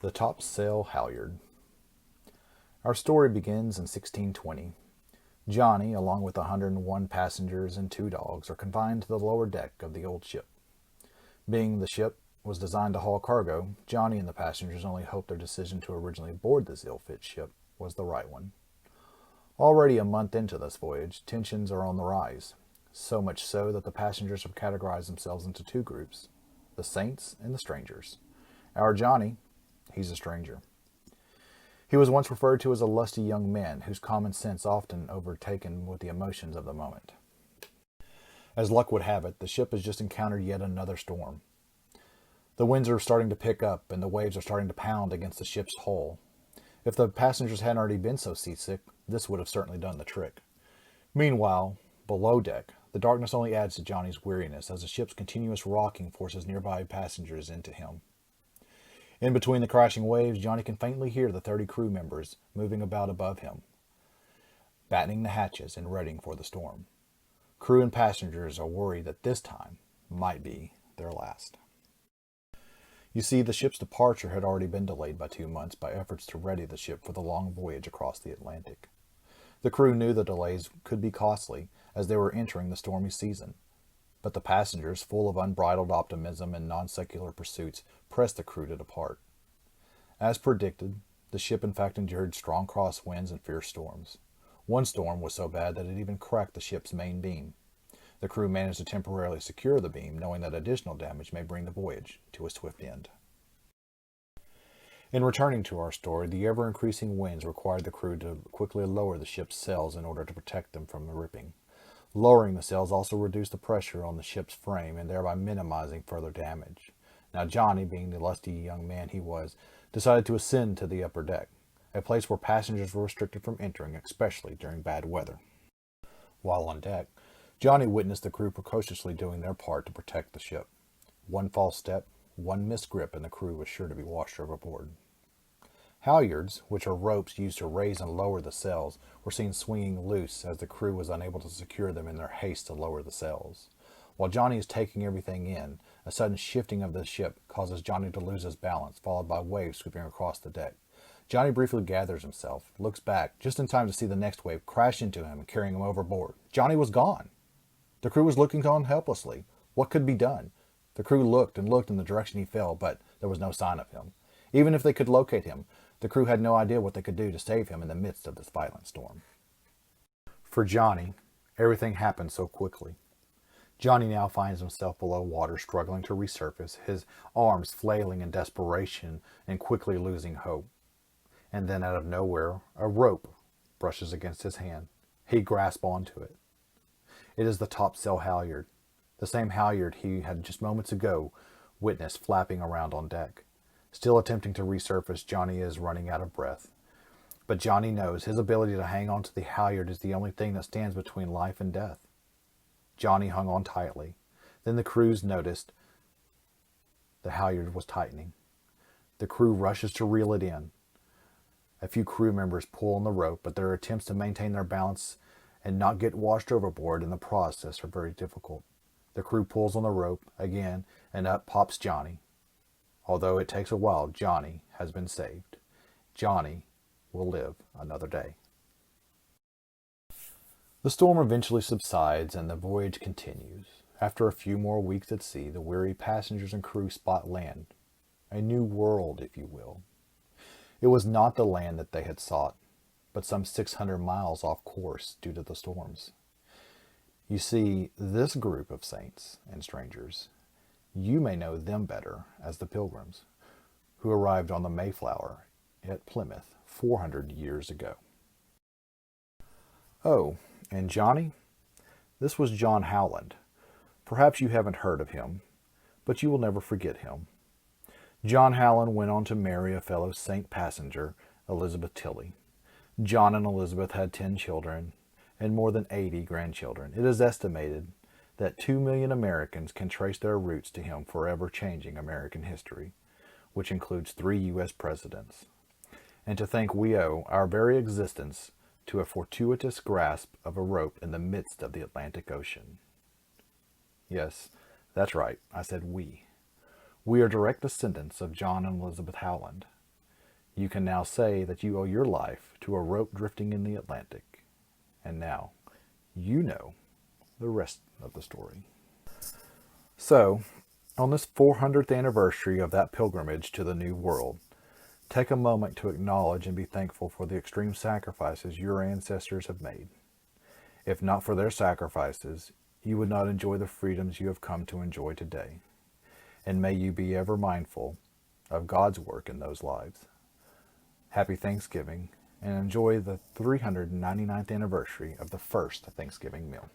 The top Sail Halyard. Our story begins in 1620. Johnny, along with 101 passengers and 2 dogs, are confined to the lower deck of the old ship. Being the ship was designed to haul cargo, Johnny and the passengers only hoped their decision to originally board this ill-fit ship was the right one. Already a month into this voyage, tensions are on the rise, so much so that the passengers have categorized themselves into 2 groups, the saints and the strangers. Our Johnny, he's a stranger. He was once referred to as a lusty young man whose common sense often overtaken with the emotions of the moment. As luck would have it, the ship has just encountered yet another storm. The winds are starting to pick up and the waves are starting to pound against the ship's hull. If the passengers hadn't already been so seasick, this would have certainly done the trick. Meanwhile, below deck, the darkness only adds to Johnny's weariness as the ship's continuous rocking forces nearby passengers into him. In between the crashing waves, Johnny can faintly hear the 30 crew members moving about above him, battening the hatches and readying for the storm. Crew and passengers are worried that this time might be their last. You see, the ship's departure had already been delayed by 2 months by efforts to ready the ship for the long voyage across the Atlantic. The crew knew the delays could be costly as they were entering the stormy season. But the passengers, full of unbridled optimism and non-secular pursuits, pressed the crew to depart. As predicted, the ship in fact endured strong crosswinds and fierce storms. One storm was so bad that it even cracked the ship's main beam. The crew managed to temporarily secure the beam, knowing that additional damage may bring the voyage to a swift end. In returning to our story, the ever-increasing winds required the crew to quickly lower the ship's sails in order to protect them from the ripping. Lowering the sails also reduced the pressure on the ship's frame and thereby minimizing further damage. Now Johnny, being the lusty young man he was, decided to ascend to the upper deck, a place where passengers were restricted from entering, especially during bad weather. While on deck, Johnny witnessed the crew precociously doing their part to protect the ship. One false step, one missed grip, and the crew was sure to be washed overboard. Halyards, which are ropes used to raise and lower the sails, were seen swinging loose as the crew was unable to secure them in their haste to lower the sails. While Johnny is taking everything in, a sudden shifting of the ship causes Johnny to lose his balance, followed by waves sweeping across the deck. Johnny briefly gathers himself, looks back, just in time to see the next wave crash into him and carrying him overboard. Johnny was gone. The crew was looking on helplessly. What could be done? The crew looked and looked in the direction he fell, but there was no sign of him. Even if they could locate him, the crew had no idea what they could do to save him in the midst of this violent storm. For Johnny, everything happened so quickly. Johnny now finds himself below water, struggling to resurface, his arms flailing in desperation and quickly losing hope. And then out of nowhere, a rope brushes against his hand. He grasps onto it. It is the topsail halyard, the same halyard he had just moments ago witnessed flapping around on deck. Still attempting to resurface, Johnny is running out of breath. But Johnny knows his ability to hang on to the halyard is the only thing that stands between life and death. Johnny hung on tightly. Then the crews noticed the halyard was tightening. The crew rushes to reel it in. A few crew members pull on the rope, but their attempts to maintain their balance and not get washed overboard in the process are very difficult. The crew pulls on the rope again, and up pops Johnny. Although it takes a while, Johnny has been saved. Johnny will live another day. The storm eventually subsides and the voyage continues. After a few more weeks at sea, the weary passengers and crew spot land. A new world, if you will. It was not the land that they had sought, but some 600 miles off course due to the storms. You see, this group of saints and strangers, you may know them better as the Pilgrims, who arrived on the Mayflower at Plymouth 400 years ago. Oh, and Johnny? This was John Howland. Perhaps you haven't heard of him, but you will never forget him. John Howland went on to marry a fellow saint passenger, Elizabeth Tilley. John and Elizabeth had 10 children and more than 80 grandchildren. It is estimated that 2 million Americans can trace their roots to him, forever changing American history, which includes 3 U.S. presidents. And to think we owe our very existence to a fortuitous grasp of a rope in the midst of the Atlantic Ocean. Yes, that's right, I said we. We are direct descendants of John and Elizabeth Howland. You can now say that you owe your life to a rope drifting in the Atlantic. And now, you know the rest of the story. So, on this 400th anniversary of that pilgrimage to the New World, take a moment to acknowledge and be thankful for the extreme sacrifices your ancestors have made. If not for their sacrifices, you would not enjoy the freedoms you have come to enjoy today. And may you be ever mindful of God's work in those lives. Happy Thanksgiving, and enjoy the 399th anniversary of the first Thanksgiving meal.